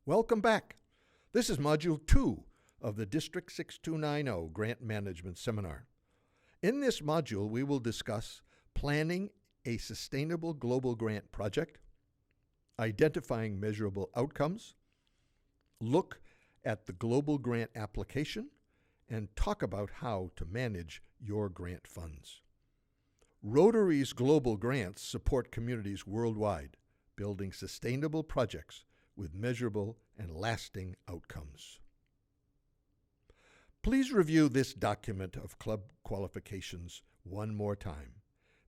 Welcome back. This is Module 2 of the District 6290 Grant Management Seminar. In this module, we will discuss planning a sustainable global grant project, identifying measurable outcomes, look at the global grant application, and talk about how to manage your grant funds. Rotary's global grants support communities worldwide, building sustainable projects with measurable and lasting outcomes. Please review this document of club qualifications one more time.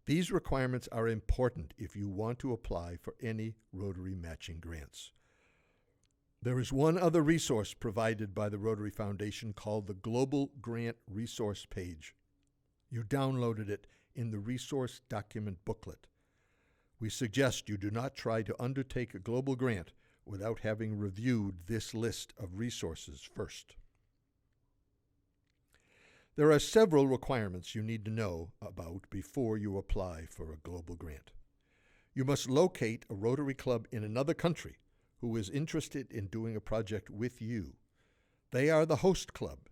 These requirements are important if you want to apply for any Rotary matching grants. There is one other resource provided by the Rotary Foundation called the Global Grant Resource Page. You downloaded it in the Resource Document booklet. We suggest you do not try to undertake a global grant without having reviewed this list of resources first. There are several requirements you need to know about before you apply for a global grant. You must locate a Rotary Club in another country who is interested in doing a project with you. They are the host club,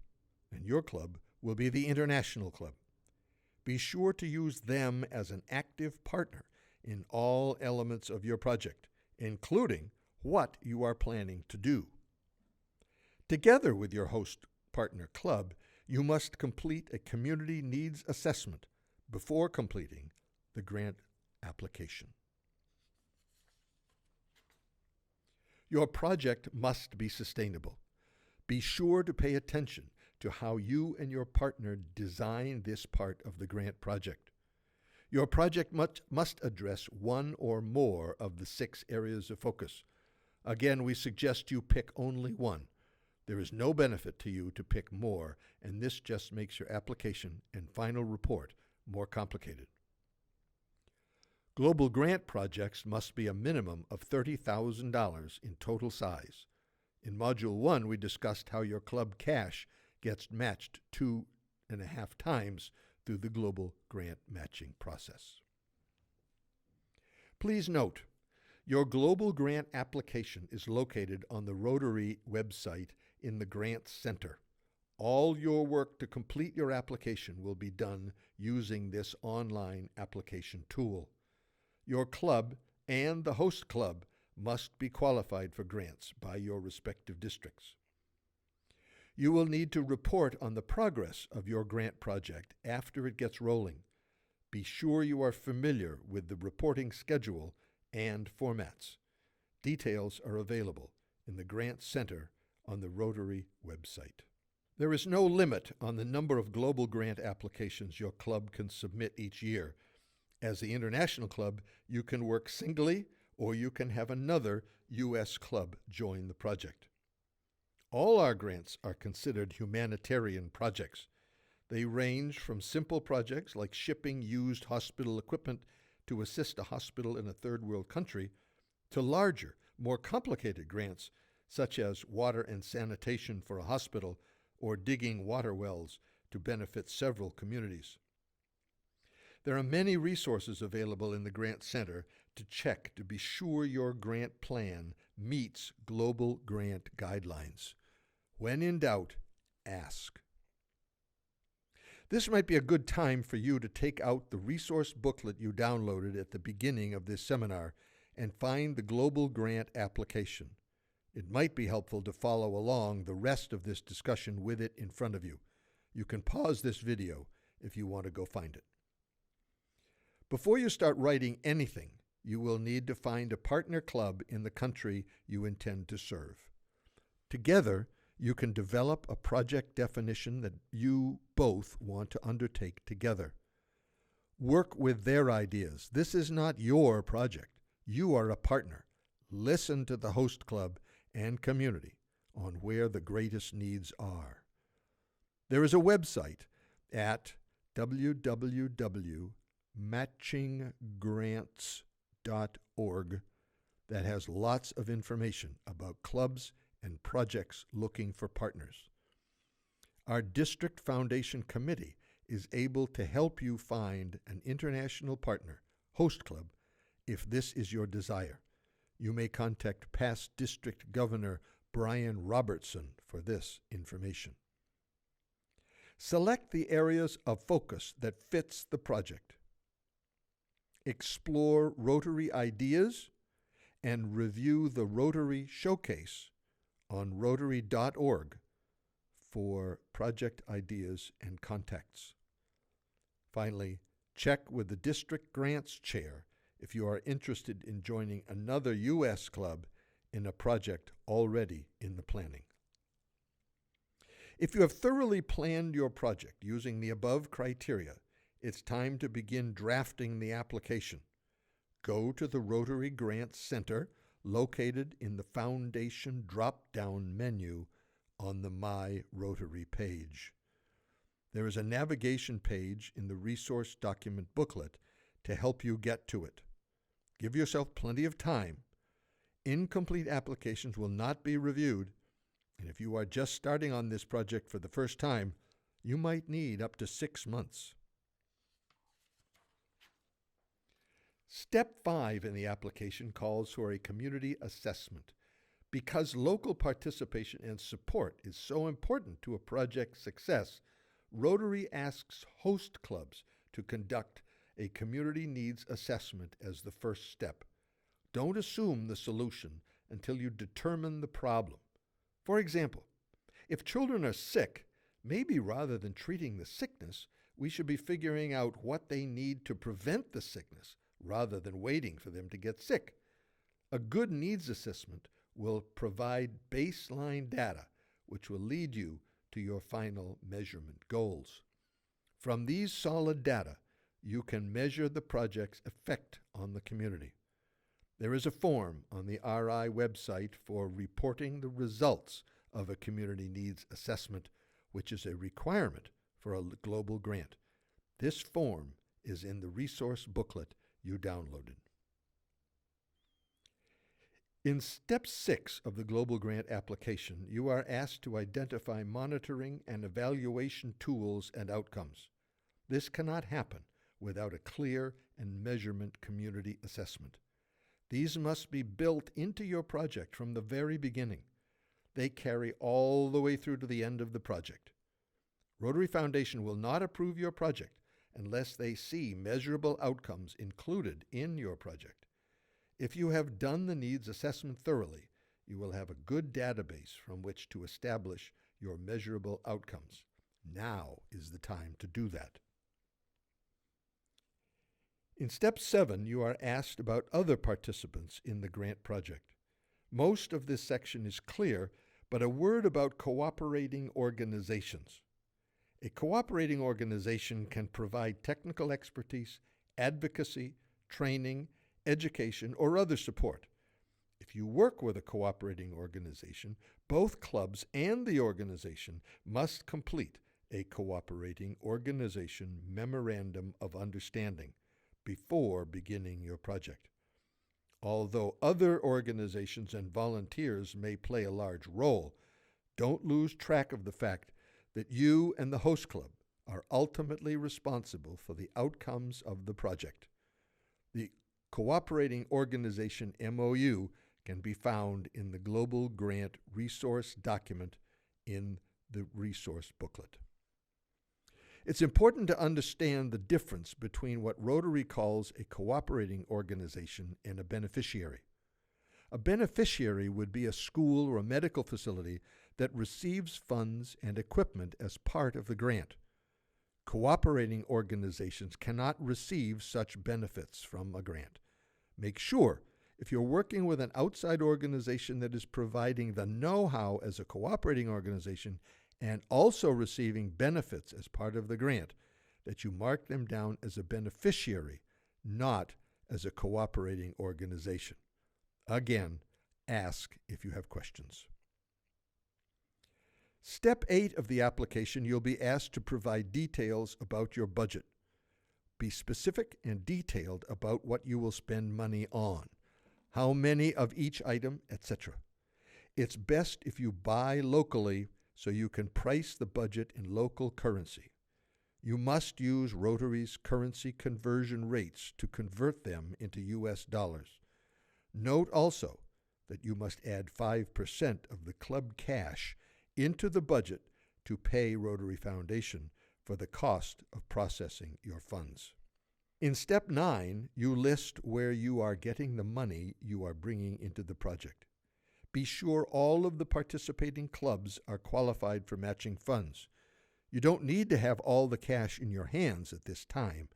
and your club will be the international club. Be sure to use them as an active partner in all elements of your project, including what you are planning to do. Together with your host partner club, you must complete a community needs assessment before completing the grant application. Your project must be sustainable. Be sure to pay attention to how you and your partner design this part of the grant project. Your project must address one or more of the 6 areas of focus. Again, we suggest you pick only one. There is no benefit to you to pick more, and this just makes your application and final report more complicated. Global grant projects must be a minimum of $30,000 in total size. In Module 1, we discussed how your club cash gets matched 2.5 times through the global grant matching process. Please note, your global grant application is located on the Rotary website in the Grants Center. All your work to complete your application will be done using this online application tool. Your club and the host club must be qualified for grants by your respective districts. You will need to report on the progress of your grant project after it gets rolling. Be sure you are familiar with the reporting schedule and formats. Details are available in the Grant Center on the Rotary website. There is no limit on the number of global grant applications your club can submit each year. As the international club, you can work singly, or you can have another U.S. club join the project. All our grants are considered humanitarian projects. They range from simple projects like shipping used hospital equipment to assist a hospital in a third world country, to larger, more complicated grants such as water and sanitation for a hospital or digging water wells to benefit several communities. There are many resources available in the Grant Center to check to be sure your grant plan meets global grant guidelines. When in doubt, ask. This might be a good time for you to take out the resource booklet you downloaded at the beginning of this seminar and find the global grant application. It might be helpful to follow along the rest of this discussion with it in front of you. You can pause this video if you want to go find it. Before you start writing anything, you will need to find a partner club in the country you intend to serve. Together, you can develop a project definition that you both want to undertake together. Work with their ideas. This is not your project. You are a partner. Listen to the host club and community on where the greatest needs are. There is a website at www.matchinggrants.org that has lots of information about clubs and projects looking for partners. Our District Foundation Committee is able to help you find an international partner, host club, if this is your desire. You may contact past District Governor Brian Robertson for this information. Select the areas of focus that fits the project. Explore Rotary ideas and review the Rotary Showcase on rotary.org for project ideas and contacts. Finally, check with the District Grants Chair if you are interested in joining another U.S. club in a project already in the planning. If you have thoroughly planned your project using the above criteria, it's time to begin drafting the application. Go to the Rotary Grants Center located in the Foundation drop-down menu on the My Rotary page. There is a navigation page in the resource document booklet to help you get to it. Give yourself plenty of time. Incomplete applications will not be reviewed, and if you are just starting on this project for the first time, you might need up to 6 months. Step 5 in the application calls for a community assessment. Because local participation and support is so important to a project's success, Rotary asks host clubs to conduct a community needs assessment as the first step. Don't assume the solution until you determine the problem. For example, if children are sick, maybe rather than treating the sickness, we should be figuring out what they need to prevent the sickness rather than waiting for them to get sick. A good needs assessment will provide baseline data, which will lead you to your final measurement goals. From these solid data, you can measure the project's effect on the community. There is a form on the RI website for reporting the results of a community needs assessment, which is a requirement for a global grant. This form is in the resource booklet you downloaded. In Step 6 of the Global Grant application, you are asked to identify monitoring and evaluation tools and outcomes. This cannot happen without a clear and measurement community assessment. These must be built into your project from the very beginning. They carry all the way through to the end of the project. Rotary Foundation will not approve your project unless they see measurable outcomes included in your project. If you have done the needs assessment thoroughly, you will have a good database from which to establish your measurable outcomes. Now is the time to do that. In Step 7, you are asked about other participants in the grant project. Most of this section is clear, but a word about cooperating organizations. A cooperating organization can provide technical expertise, advocacy, training, education, or other support. If you work with a cooperating organization, both clubs and the organization must complete a cooperating organization memorandum of understanding before beginning your project. Although other organizations and volunteers may play a large role, don't lose track of the fact that you and the host club are ultimately responsible for the outcomes of the project. The Cooperating Organization MOU can be found in the Global Grant Resource document in the resource booklet. It's important to understand the difference between what Rotary calls a cooperating organization and a beneficiary. A beneficiary would be a school or a medical facility that receives funds and equipment as part of the grant. Cooperating organizations cannot receive such benefits from a grant. Make sure, if you're working with an outside organization that is providing the know-how as a cooperating organization and also receiving benefits as part of the grant, that you mark them down as a beneficiary, not as a cooperating organization. Again, ask if you have questions. Step 8 of the application, you'll be asked to provide details about your budget. Be specific and detailed about what you will spend money on, how many of each item, etc. It's best if you buy locally so you can price the budget in local currency. You must use Rotary's currency conversion rates to convert them into US dollars. Note also that you must add 5% of the club cash into the budget to pay Rotary Foundation for the cost of processing your funds. In Step 9, you list where you are getting the money you are bringing into the project. Be sure all of the participating clubs are qualified for matching funds. You don't need to have all the cash in your hands at this time,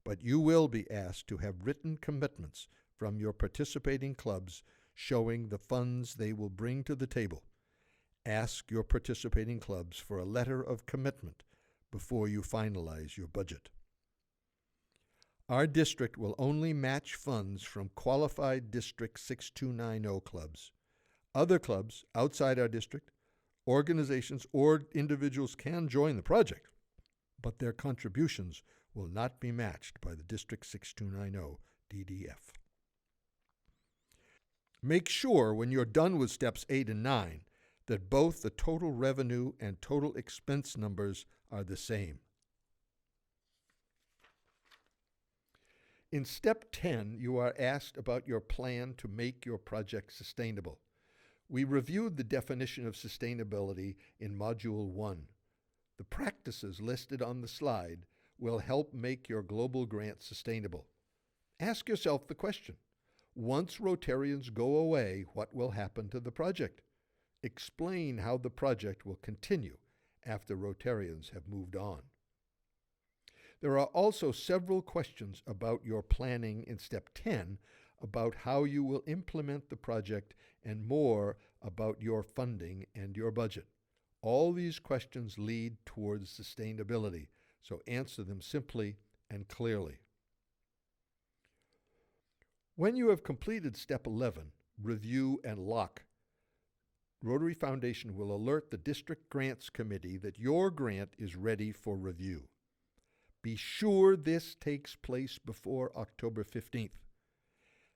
but you will be asked to have written commitments from your participating clubs showing the funds they will bring to the table. Ask your participating clubs for a letter of commitment before you finalize your budget. Our district will only match funds from qualified District 6290 clubs. Other clubs outside our district, organizations, or individuals can join the project, but their contributions will not be matched by the District 6290 DDF. Make sure when you're done with Steps 8 and 9 that both the total revenue and total expense numbers are the same. In Step 10, you are asked about your plan to make your project sustainable. We reviewed the definition of sustainability in Module 1. The practices listed on the slide will help make your global grant sustainable. Ask yourself the question, once Rotarians go away, what will happen to the project? Explain how the project will continue after Rotarians have moved on. There are also several questions about your planning in Step 10 about how you will implement the project and more about your funding and your budget. All these questions lead towards sustainability, so answer them simply and clearly. When you have completed Step 11, review and lock, Rotary Foundation will alert the District Grants Committee that your grant is ready for review. Be sure this takes place before October 15th.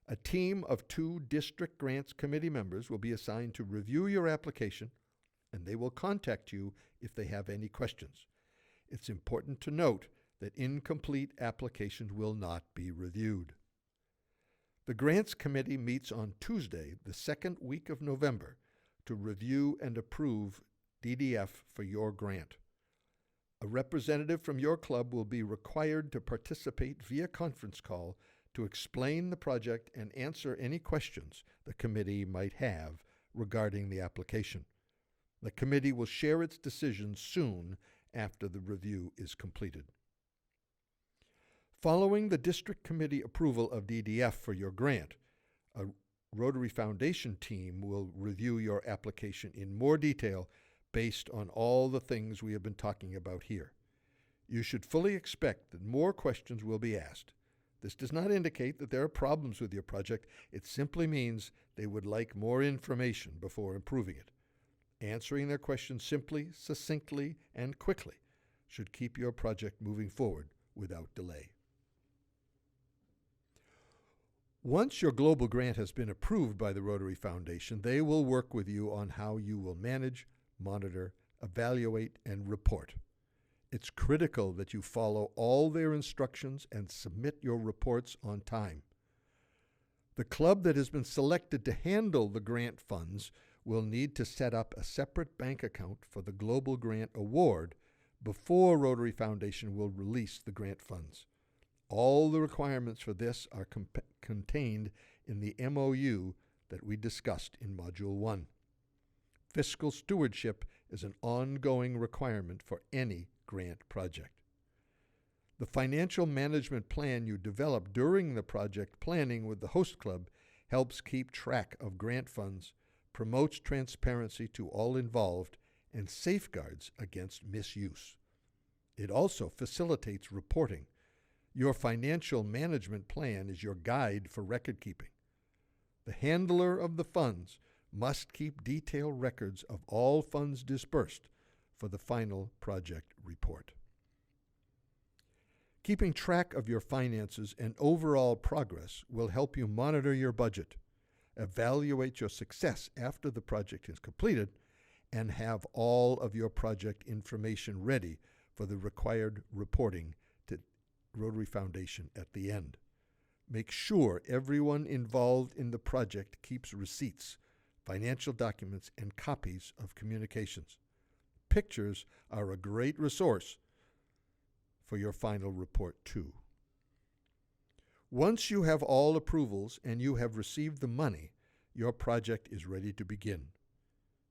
A team of 2 District Grants Committee members will be assigned to review your application, and they will contact you if they have any questions. It's important to note that incomplete applications will not be reviewed. The Grants Committee meets on Tuesday, the second week of November, to review and approve DDF for your grant. A representative from your club will be required to participate via conference call to explain the project and answer any questions the committee might have regarding the application. The committee will share its decisions soon after the review is completed. Following the District Committee approval of DDF for your grant, a Rotary Foundation team will review your application in more detail based on all the things we have been talking about here. You should fully expect that more questions will be asked. This does not indicate that there are problems with your project. It simply means they would like more information before improving it. Answering their questions simply, succinctly, and quickly should keep your project moving forward without delay. Once your global grant has been approved by the Rotary Foundation, they will work with you on how you will manage, monitor, evaluate, and report. It's critical that you follow all their instructions and submit your reports on time. The club that has been selected to handle the grant funds will need to set up a separate bank account for the Global Grant Award before Rotary Foundation will release the grant funds. All the requirements for this are contained in the MOU that we discussed in Module 1. Fiscal stewardship is an ongoing requirement for any grant project. The financial management plan you develop during the project planning with the host club helps keep track of grant funds, promotes transparency to all involved, and safeguards against misuse. It also facilitates reporting. Your financial management plan is your guide for record keeping. The handler of the funds must keep detailed records of all funds dispersed for the final project report. Keeping track of your finances and overall progress will help you monitor your budget, evaluate your success after the project is completed, and have all of your project information ready for the required reporting to Rotary Foundation at the end. Make sure everyone involved in the project keeps receipts financial documents, and copies of communications. Pictures are a great resource for your final report too. Once you have all approvals and you have received the money, your project is ready to begin.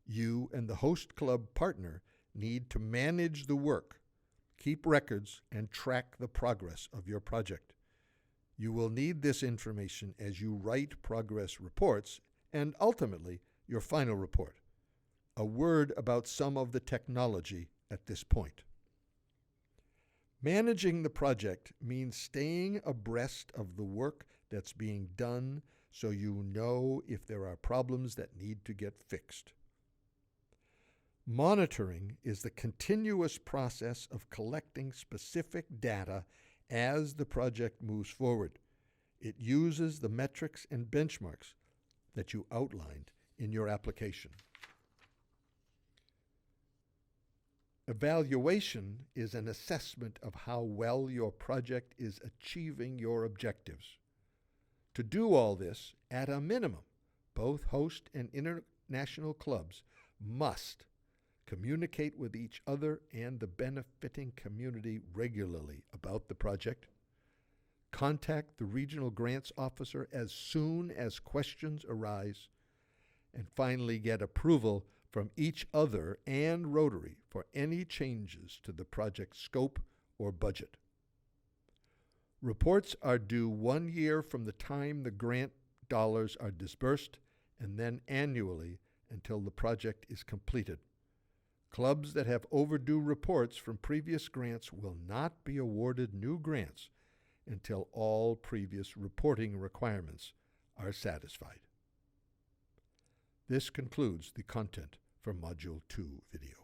You and the host club partner need to manage the work, keep records, and track the progress of your project. You will need this information as you write progress reports and ultimately your final report. A word about some of the technology at this point. Managing the project means staying abreast of the work that's being done so you know if there are problems that need to get fixed. Monitoring is the continuous process of collecting specific data as the project moves forward. It uses the metrics and benchmarks that you outlined in your application. Evaluation is an assessment of how well your project is achieving your objectives. To do all this, at a minimum, both host and international clubs must communicate with each other and the benefiting community regularly about the project, contact the regional grants officer as soon as questions arise, and finally get approval from each other and Rotary for any changes to the project scope or budget. Reports are due 1 year from the time the grant dollars are disbursed and then annually until the project is completed. Clubs that have overdue reports from previous grants will not be awarded new grants until all previous reporting requirements are satisfied. This concludes the content for Module 2 video.